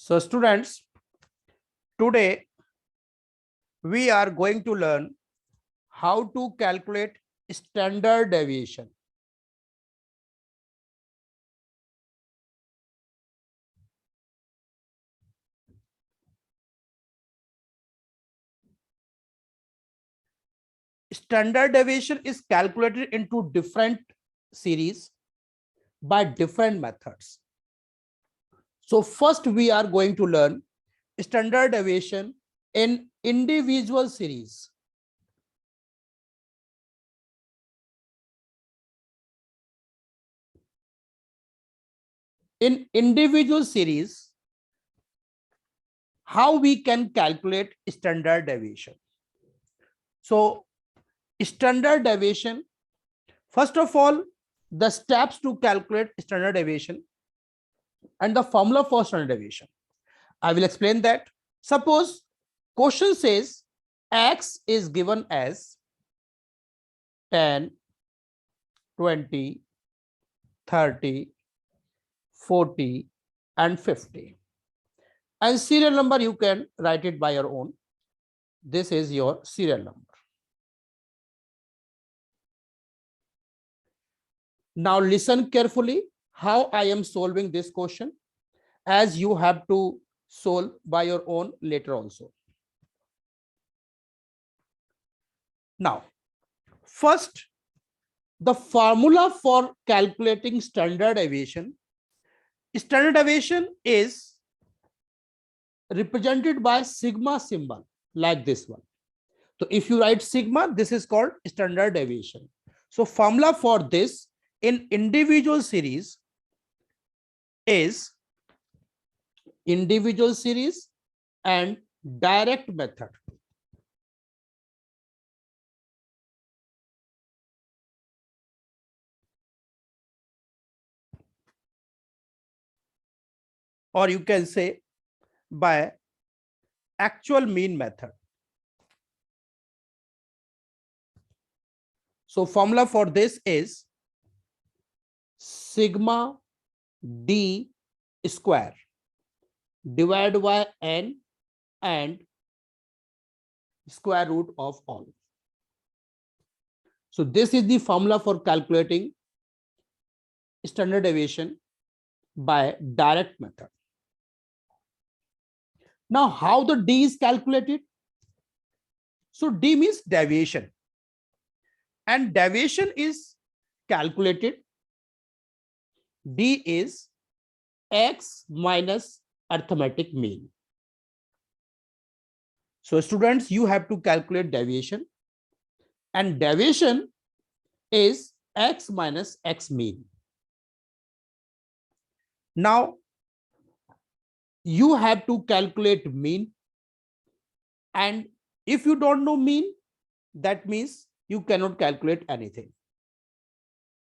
So students, today we are going to learn how to calculate standard deviation. Standard deviation is calculated into different series by different methods. So first we are going to learn standard deviation in individual series. In individual series, how we can calculate standard deviation. So standard deviation, first of all, the steps to calculate standard deviation and the formula for standard deviation. I will explain that. Suppose question says x is given as 10, 20, 30, 40 and 50. And serial number you can write it by your own. This is your serial number. Now listen carefully how I am solving this question, as you have to solve by your own later also. Now, first, the formula for calculating standard deviation. Standard deviation is represented by sigma symbol like this one. So if you write sigma, this is called standard deviation. So formula for this in individual series is individual series and direct method. Or you can say by actual mean method. So formula for this is sigma d square divided by n and square root of all. So this is the formula for calculating standard deviation by direct method. Now, how the d is calculated? So d means deviation, and deviation is calculated. D is x minus arithmetic mean. So students, you have to calculate deviation, and deviation is x minus x mean. Now you have to calculate mean, and if you don't know mean, that means you cannot calculate anything.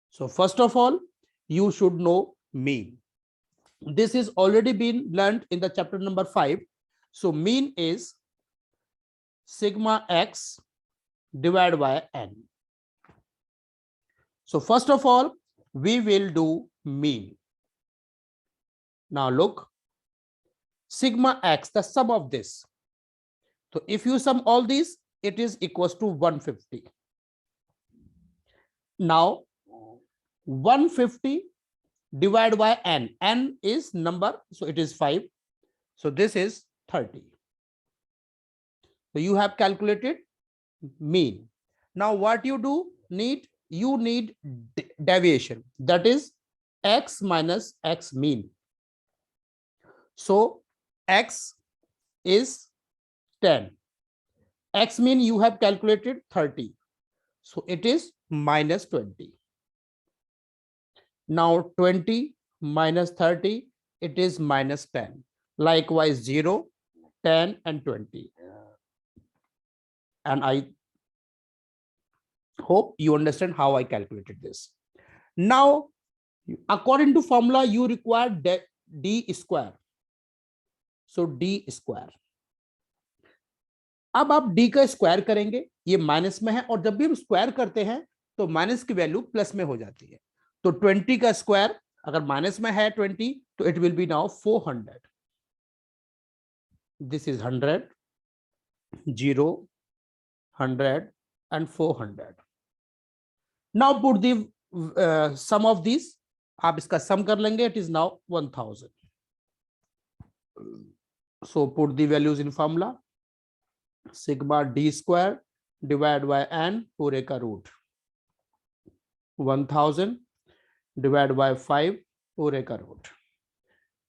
So first of all, you should know mean. This is already been learned in the chapter number 5. So mean is sigma x divided by n. So first of all, we will do mean. Now look, sigma x, the sum of this. So if you sum all these, it is equals to 150. Now 150 divided by n. N is number, so it is 5. So this is 30. So you have calculated mean. Now what you do need? You need deviation, that is x minus x mean. So x is 10. X mean you have calculated 30. So it is minus 20. Now 20 minus 30, it is minus 10. Likewise 0, 10 and 20. And I hope you understand how I calculated this. Now, according to formula, you require d square. So d square. अब आप d का square करेंगे, ये minus में है, और जब भी हम स्क्वायर करते हैं तो माइनस की वैल्यू प्लस में हो जाती है. तो 20 का स्क्वायर अगर माइनस में है 20, तो it will be now 400. this is 100, 0, 100 and 400. Now put the sum of these. आप इसका sum कर लेंगे. It is now 1000. So put the values in formula. Sigma d square divided by n पूरे का root 1000 divided by 5 पूरे का root.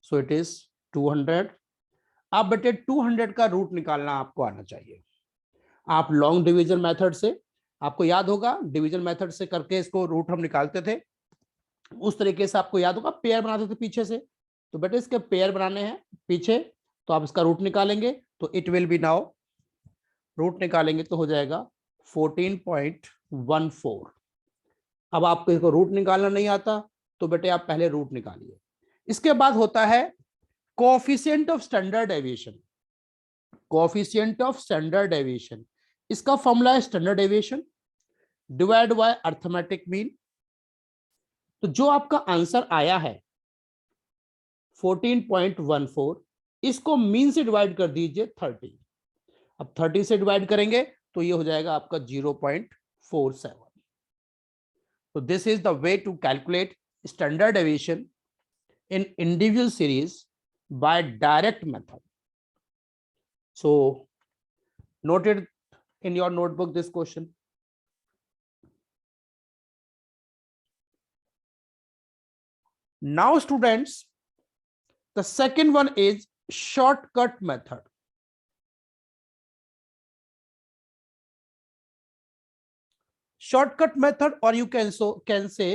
So it is 200. अब बेटे 200 का रूट निकालना आपको आना चाहिए. आप लॉन्ग डिवीजन मेथड से, आपको याद होगा डिवीजन मेथड से करके इसको रूट हम निकालते थे. उस तरीके से आपको याद होगा पेयर बनाते थे पीछे से. तो बेटे इसके पेयर बनाने हैं पीछे, तो आप इसका रूट निकालेंगे. तो it will be now, root निकालेंगे तो हो जाएगा 14.14. अब आपको इसको रूट निकालना नहीं आता तो बेटे आप पहले रूट निकालिए. इसके बाद होता है coefficient of standard deviation. Coefficient of standard deviation, इसका फॉर्मूला है standard deviation divide by arithmetic mean. तो जो आपका आंसर आया है 14.14, इसको मीन से डिवाइड कर दीजिए 30. अब 30 से डिवाइड करेंगे तो ये हो जाएगा आपका 0.47. तो this is the way to calculate standard deviation in individual series by direct method. So noted in your notebook this question. Now students, the second one is shortcut method. Shortcut method, or you can say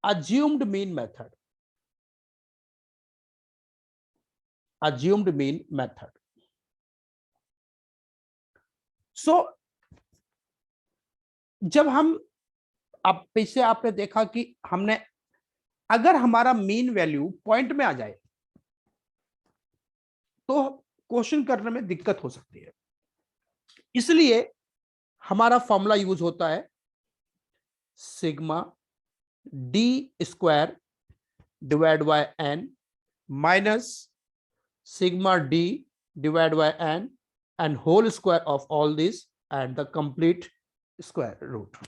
assumed mean method. Assumed mean method. So जब हम, अब पीछे आपने देखा कि हमने, अगर हमारा मीन वैल्यू पॉइंट में आ जाए तो क्वेश्चन करने में दिक्कत हो सकती है. इसलिए हमारा फॉर्मूला यूज होता है sigma d square divide by n minus sigma d divided by n and whole square of all this and the complete square root.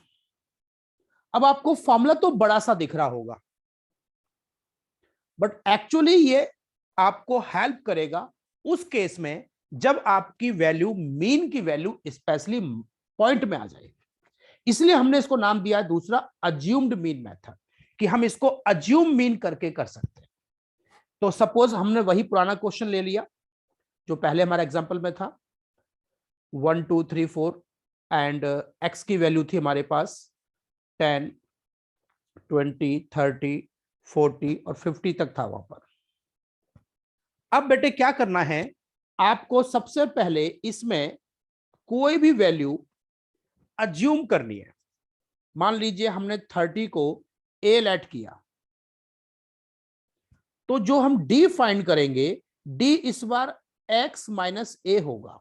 अब आपको फॉर्मूला तो बड़ा सा दिख रहा होगा, बट एक्चुअली ये आपको हेल्प करेगा उस केस में जब आपकी वैल्यू, मीन की वैल्यू स्पेशली पॉइंट में आ जाए. इसलिए हमने इसको नाम दिया दूसरा अज्यूम्ड मीन मेथड, कि हम इसको अज्यूम मीन करके कर सकते हैं. तो सपोज हमने वही पुराना क्वेश्चन ले लिया जो पहले हमारा एग्जांपल में था, 1 2 3 4 एंड x की वैल्यू थी हमारे पास 10 20 30 40 और 50 तक था वहां पर. अब बेटे क्या करना है आपको, सबसे पहले इसमें कोई भी वैल्यू अज्यूम करनी है. मान लीजिए हमने 30 को a लेट किया, तो जो हम d फाइंड करेंगे, d इस बार x माइनस a होगा.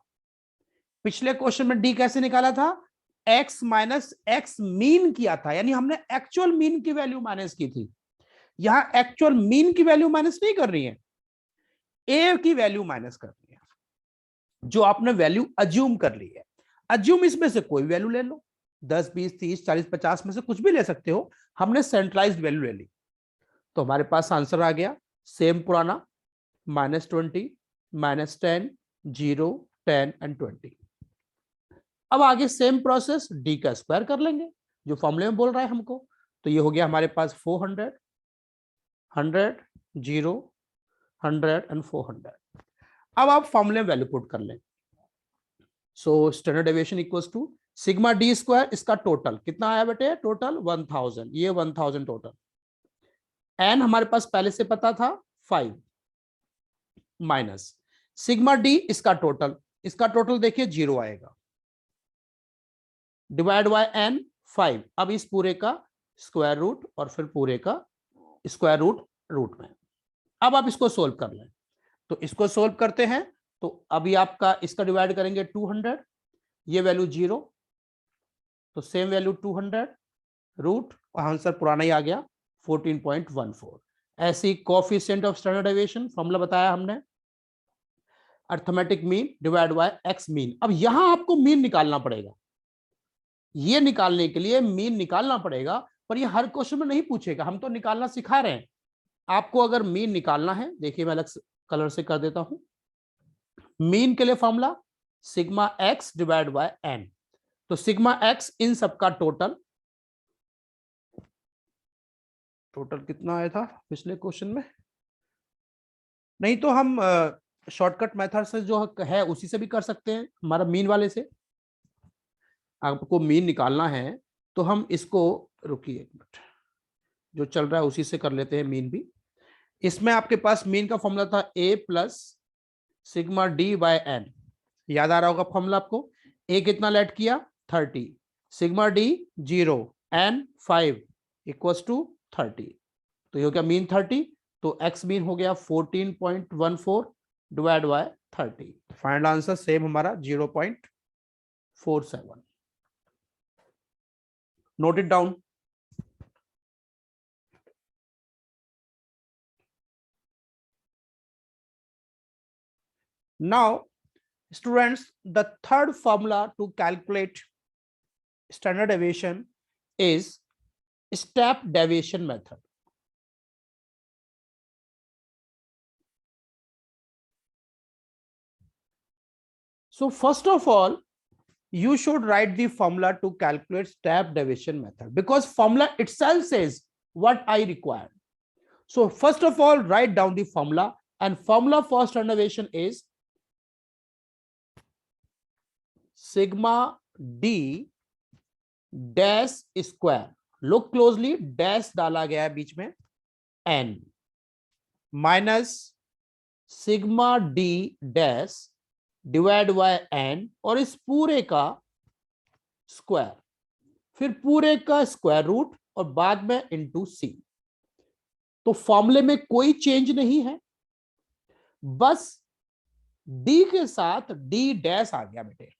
पिछले क्वेश्चन में d कैसे निकाला था, x माइनस x मीन किया था, यानी हमने एक्चुअल मीन की वैल्यू माइनस की थी. यहां एक्चुअल मीन की वैल्यू माइनस नहीं कर रही है, a की वैल्यू माइनस कर रही है, जो आपने वैल्यू अज्यूम कर ली है. अज्यूम इसमें से कोई वैल्यू ले लो, 10 20 30 40 50 में से कुछ भी ले सकते हो. हमने सेंट्रलाइज्ड वैल्यू ले ली, तो हमारे पास आंसर आ गया सेम पुराना -20 -10 0 10 एंड 20. अब आगे सेम प्रोसेस डी का स्क्वायर कर लेंगे जो फॉर्मूले में बोल रहा है हमको. तो ये हो गया हमारे पास 400 100 0 100 एंड 400. अब आप फॉर्मूले में वैल्यू पुट कर लें. So standard deviation equals to sigma d square, इसका टोटल कितना आया बेटे, टोटल 1000, ये 1000 टोटल. एन हमारे पास पहले से पता था 5 माइनस सिग्मा डी, इसका टोटल देखिए 0 आएगा, डिवाइड बाय एन 5. अब इस पूरे का स्क्वायर रूट और फिर पूरे का स्क्वायर रूट में. अब आप इसको सोल्व कर लें. तो इसको सोल्व करते हैं तो अभी आपका इसका डिवाइड करेंगे 200, ये वैल्यू 0, तो सेम वैल्यू 200 रूट और आंसर पुराना ही आ गया 14.14. ऐसी coefficient of standard deviation formula बताया हमने. Arithmetic mean divide by x mean. अब यहां आपको मीन निकालना पड़ेगा, ये निकालने के लिए मीन निकालना पड़ेगा, पर ये हर क्वेश्चन में नहीं पूछेगा, हम तो निकालना सिखा रहे हैं। आपको अगर मीन निकालना है, देखिए मैं अलग कलर से कर देता हूं। मीन के लिए formula sigma x divide by n. तो सिग्मा एक्स इन सबका टोटल कितना आया था पिछले क्वेश्चन में, नहीं तो हम शॉर्टकट मेथड से जो है उसी से भी कर सकते हैं, हमारा मीन वाले से। आपको मीन निकालना है तो हम इसको, रुकिए एक मिनट, जो चल रहा है उसी से कर लेते हैं मीन भी। इसमें आपके पास मीन का फॉर्मूला था A plus sigma D by N, याद आ रहा होगा फॉर्मूला आपको। ए कितना लेट किया 30, sigma d 0, n 5 equals to 30। तो ये हो गया मीन 30, तो एक्स मीन हो गया 14.14 divide by 30। Final answer same हमारा 0.47। Note it down. Now, students, the third formula to calculate standard deviation is step deviation method. So first of all, you should write the formula to calculate step deviation method, because formula itself says what I require. So first of all, write down the formula, and formula for standard deviation is sigma d dash square, look closely, dash डाला गया है बीच में, n minus sigma d dash divide by n, और इस पूरे का square, फिर पूरे का स्क्वायर रूट, और बाद में इंटू सी। तो फॉर्मूले में कोई चेंज नहीं है, बस डी के साथ डी डैश आ गया बेटे।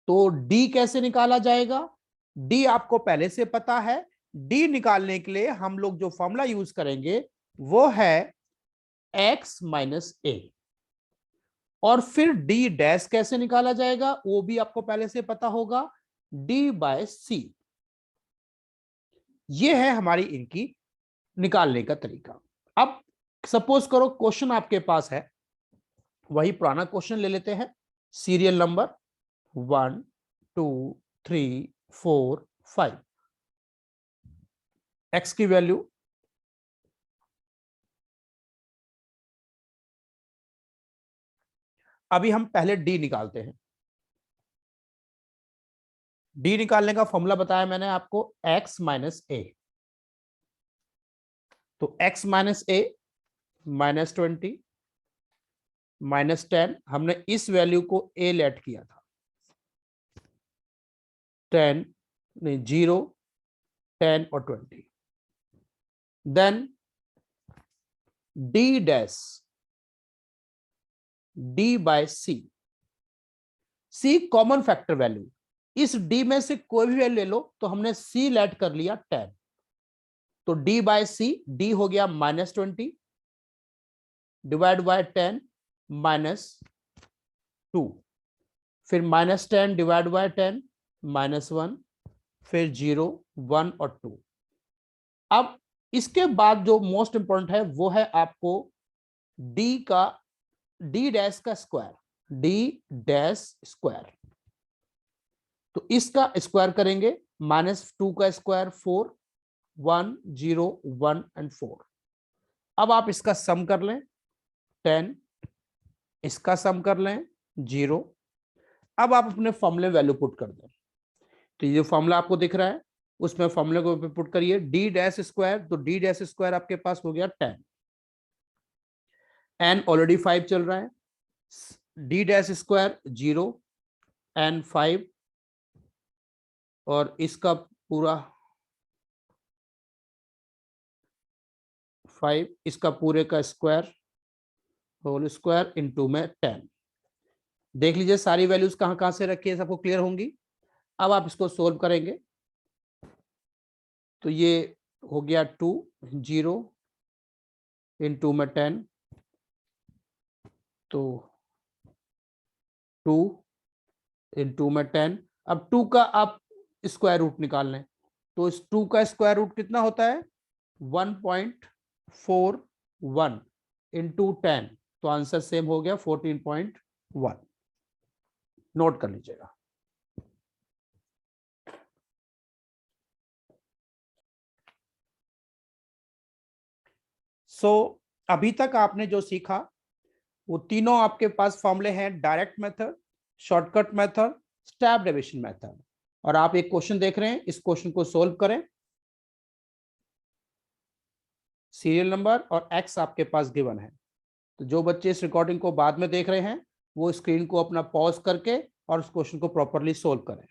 तो डी कैसे निकाला जाएगा, डी आपको पहले से पता है। डी निकालने के लिए हम लोग जो फॉर्मूला यूज करेंगे वो है एक्स माइनस ए, और फिर डी डैश कैसे निकाला जाएगा वो भी आपको पहले से पता होगा, डी बाय सी। ये है हमारी इनकी निकालने का तरीका। अब सपोज करो क्वेश्चन आपके पास है, वही पुराना क्वेश्चन ले लेते हैं, सीरियल नंबर 1 2 3 4 5, एक्स की वैल्यू अभी हम पहले डी निकालते हैं। डी निकालने का फॉर्मूला बताया मैंने आपको, एक्स माइनस ए। तो एक्स माइनस ए माइनस 20 माइनस 10, हमने इस वैल्यू को ए लेट किया था, 10 नहीं 0 10 और 20। Then D dash D by C, C common factor value, इस डी में से कोई भी वैल्यू ले लो, तो हमने सी लेट कर लिया 10, तो डी बाय सी, डी हो गया माइनस 20 डिवाइड बाय 10 माइनस 2, फिर माइनस 10 डिवाइड बाय 10 माइनस 1, फिर 0 1 और 2। अब इसके बाद जो मोस्ट इंपॉर्टेंट है वो है आपको डी का, डी डैश का स्क्वायर, डी डैश स्क्वायर। तो इसका स्क्वायर करेंगे, -2 का स्क्वायर 4, 1 0 1 एंड 4। अब आप इसका सम कर लें 10, इसका सम कर लें 0। अब आप अपने फॉर्मूले वैल्यू पुट कर दें, तो ये जो फॉर्मूला आपको दिख रहा है उसमें फॉर्मूले को पुट करिए, डी डैश स्क्वायर, तो डी डैश स्क्वायर आपके पास हो गया 10, एन ऑलरेडी 5 चल रहा है, डी डैश स्क्वायर 0 एन 5, और इसका पूरा 5, इसका पूरे का स्क्वायर होल स्क्वायर इनटू में 10। देख लीजिए सारी वैल्यूज कहां कहां से रखी है, सबको क्लियर होंगी। अब आप इसको सोल्व करेंगे, तो ये हो गया 2 0 इनटू में 10 तो 2 इंटू में 10। अब 2 का आप स्क्वायर रूट निकाल लें, तो इस 2 का स्क्वायर रूट कितना होता है 1.41 इंटू 10, तो आंसर सेम हो गया 14.1। नोट कर लीजिएगा। अभी तक आपने जो सीखा वो तीनों आपके पास फॉर्मूले हैं, direct method, shortcut method, step deviation method. और आप एक क्वेश्चन देख रहे हैं, इस क्वेश्चन को सोल्व करें। सीरियल नंबर और एक्स आपके पास गिवन है। तो जो बच्चे इस रिकॉर्डिंग को बाद में देख रहे हैं वो स्क्रीन को अपना पॉज करके और उस क्वेश्चन को प्रॉपरली सोल्व करें।